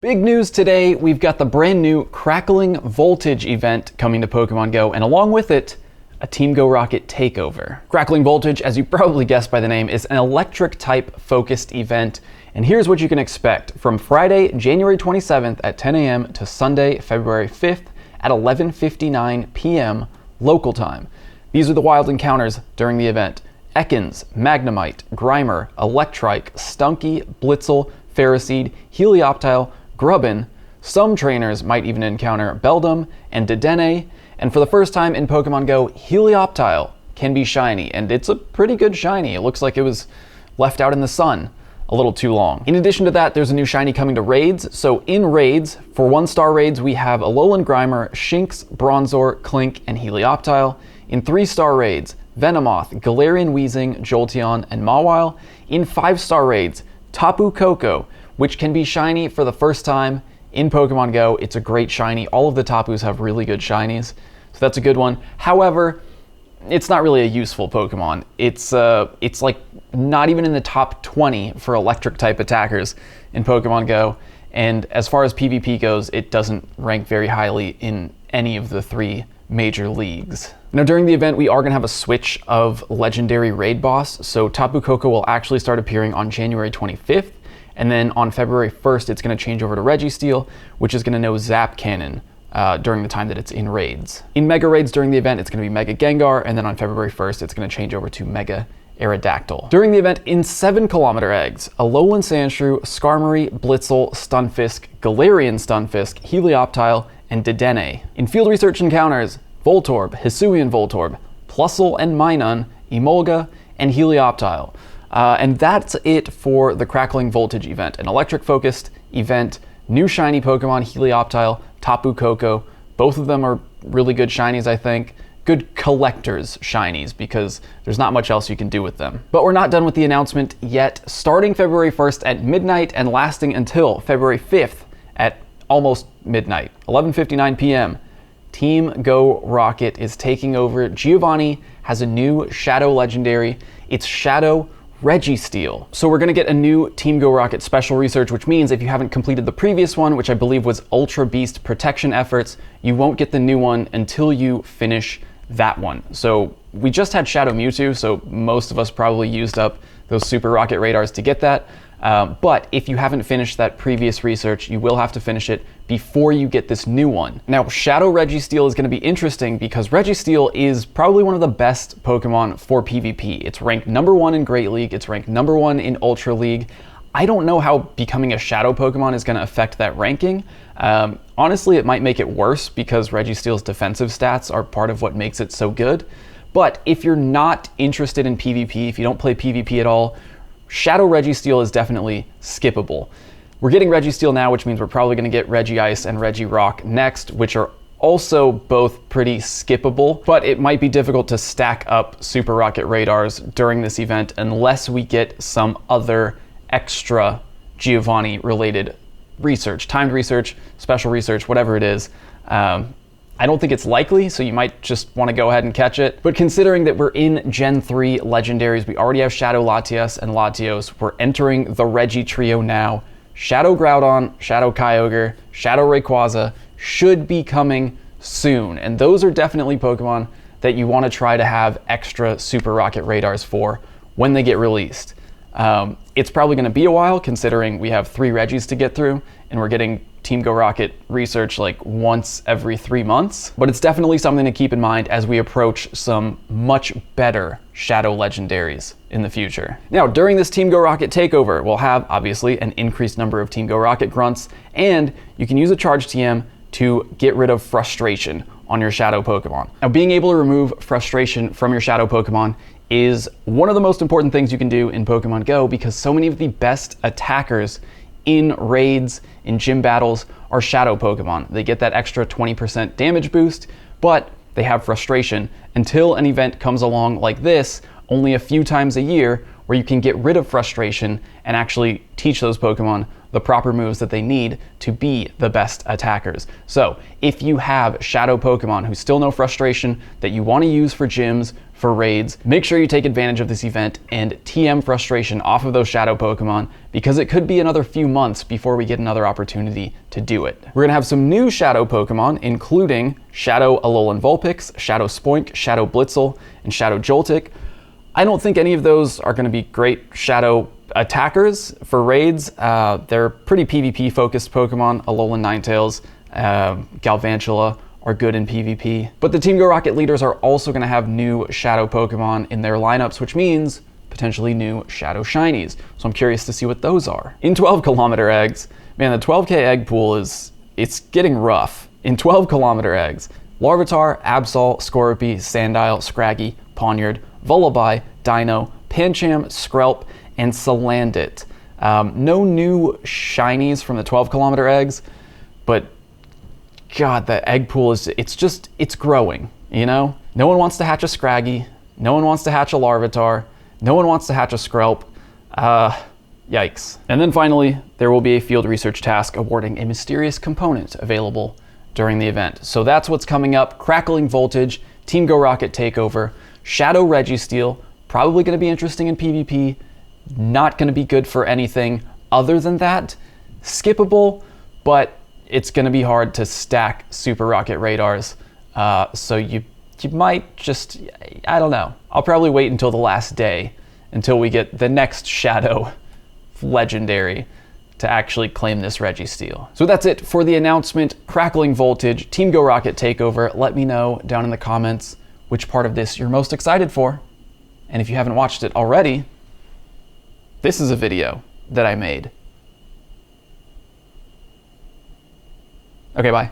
Big news today, we've got the brand new Crackling Voltage event coming to Pokemon Go, and along with it, a Team Go Rocket takeover. Crackling Voltage, as you probably guessed by the name, is an electric type focused event, and here's what you can expect from Friday, January 27th at 10 a.m. to Sunday, February 5th at 11:59 p.m. local time. These are the wild encounters during the event. Ekans, Magnemite, Grimer, Electrike, Stunky, Blitzel, Ferroseed, Helioptile, Grubbin. Some trainers might even encounter Beldum and Dedenne, and for the first time in Pokemon Go, Helioptile can be shiny, and it's a pretty good shiny. It looks like it was left out in the sun a little too long. In addition to that, there's a new shiny coming to raids. So in raids, for 1-star raids, we have Alolan Grimer, Shinx, Bronzor, Clink, and Helioptile. In 3-star raids, Venomoth, Galarian Weezing, Jolteon, and Mawile. In 5-star raids, Tapu Koko, which can be shiny for the first time in Pokemon Go. It's a great shiny. All of the Tapus have really good shinies, so that's a good one. However, it's not really a useful Pokemon. It's like not even in the top 20 for electric type attackers in Pokemon Go, and as far as PvP goes, it doesn't rank very highly in any of the 3 major leagues. Now during the event, we are going to have a switch of legendary raid boss, so Tapu Koko will actually start appearing on January 25th, and then on February 1st, it's going to change over to Registeel, which is going to know Zap Cannon during the time that it's in raids. In Mega Raids during the event, it's going to be Mega Gengar, and then on February 1st, it's going to change over to Mega Aerodactyl. During the event, in 7-kilometer eggs, Alolan Sandshrew, Skarmory, Blitzel, Stunfisk, Galarian Stunfisk, Helioptile, and Dedenne. In field research encounters, Voltorb, Hisuian Voltorb, Plusle and Minun, Emolga, and Helioptile. And that's it for the Crackling Voltage event, an electric-focused event, new shiny Pokemon, Helioptile, Tapu Koko. Both of them are really good shinies, I think. Good collector's shinies, because there's not much else you can do with them. But we're not done with the announcement yet. Starting February 1st at midnight and lasting until February 5th at almost midnight, 11:59 p.m., Team Go Rocket is taking over. Giovanni has a new Shadow Legendary. It's Shadow Registeel. So we're going to get a new Team Go Rocket special research, which means if you haven't completed the previous one, which I believe was Ultra Beast Protection Efforts, you won't get the new one until you finish that one. So we just had Shadow Mewtwo, so most of us probably used up those Super Rocket Radars to get that. But if you haven't finished that previous research, you will have to finish it before you get this new one. Now, Shadow Registeel is going to be interesting because Registeel is probably one of the best Pokemon for PvP. It's ranked #1 in Great League. It's ranked #1 in Ultra League. I don't know how becoming a Shadow Pokemon is going to affect that ranking. Honestly, it might make it worse because Registeel's defensive stats are part of what makes it so good. But if you're not interested in PvP, if you don't play PvP at all, Shadow Registeel is definitely skippable. We're getting Registeel now, which means we're probably going to get Regice and Regirock next, which are also both pretty skippable, but it might be difficult to stack up Super Rocket Radars during this event unless we get some other extra Giovanni-related research, timed research, special research, whatever it is. I don't think it's likely, so you might just want to go ahead and catch it. But considering that we're in Gen 3 Legendaries, we already have Shadow Latias and Latios. We're entering the Regi trio now. Shadow Groudon, Shadow Kyogre, Shadow Rayquaza should be coming soon. And those are definitely Pokemon that you want to try to have extra Super Rocket Radars for when they get released. It's probably going to be a while considering we have 3 Regis to get through, and we're getting Team Go Rocket research like once every 3 months. But it's definitely something to keep in mind as we approach some much better Shadow Legendaries in the future. Now, during this Team Go Rocket takeover, we'll have, obviously, an increased number of Team Go Rocket grunts, and you can use a Charge TM to get rid of frustration on your Shadow Pokemon. Now, being able to remove frustration from your Shadow Pokemon is one of the most important things you can do in Pokemon Go because so many of the best attackers in raids, in gym battles, are Shadow Pokemon. They get that extra 20% damage boost, but they have frustration until an event comes along like this only a few times a year where you can get rid of frustration and actually teach those Pokemon the proper moves that they need to be the best attackers. So if you have Shadow Pokemon who still know Frustration that you want to use for gyms, for raids, make sure you take advantage of this event and TM Frustration off of those Shadow Pokemon, because it could be another few months before we get another opportunity to do it. We're gonna have some new Shadow Pokemon, including Shadow Alolan Vulpix, Shadow Spoink, Shadow Blitzel, and Shadow Joltik. I don't think any of those are gonna be great Shadow attackers for raids. They're pretty PvP focused Pokemon. Alolan Ninetales, Galvantula are good in PvP. But the Team Go Rocket leaders are also going to have new Shadow Pokemon in their lineups, which means potentially new Shadow Shinies. So I'm curious to see what those are. In 12-kilometer eggs, man, the 12K egg pool it's getting rough. In 12-kilometer eggs, Larvitar, Absol, Scorpy, Sandile, Scraggy, Pawniard, Vullaby, Dino, Pancham, Skrelp, and Salandit. No new Shinies from the 12-kilometer eggs, but God, the egg pool it's growing, you know? No one wants to hatch a Scraggy. No one wants to hatch a Larvitar. No one wants to hatch a Skrelp. Yikes. And then finally, there will be a field research task awarding a mysterious component available during the event. So that's what's coming up. Crackling Voltage, Team Go Rocket Takeover, Shadow Registeel, probably going to be interesting in PvP, not going to be good for anything other than that. Skippable, but it's going to be hard to stack Super Rocket Radars, so you might just, I don't know. I'll probably wait until the last day, until we get the next Shadow Legendary to actually claim this Registeel. So that's it for the announcement, Crackling Voltage, Team Go Rocket Takeover. Let me know down in the comments which part of this you're most excited for. And if you haven't watched it already, this is a video that I made. Okay, bye.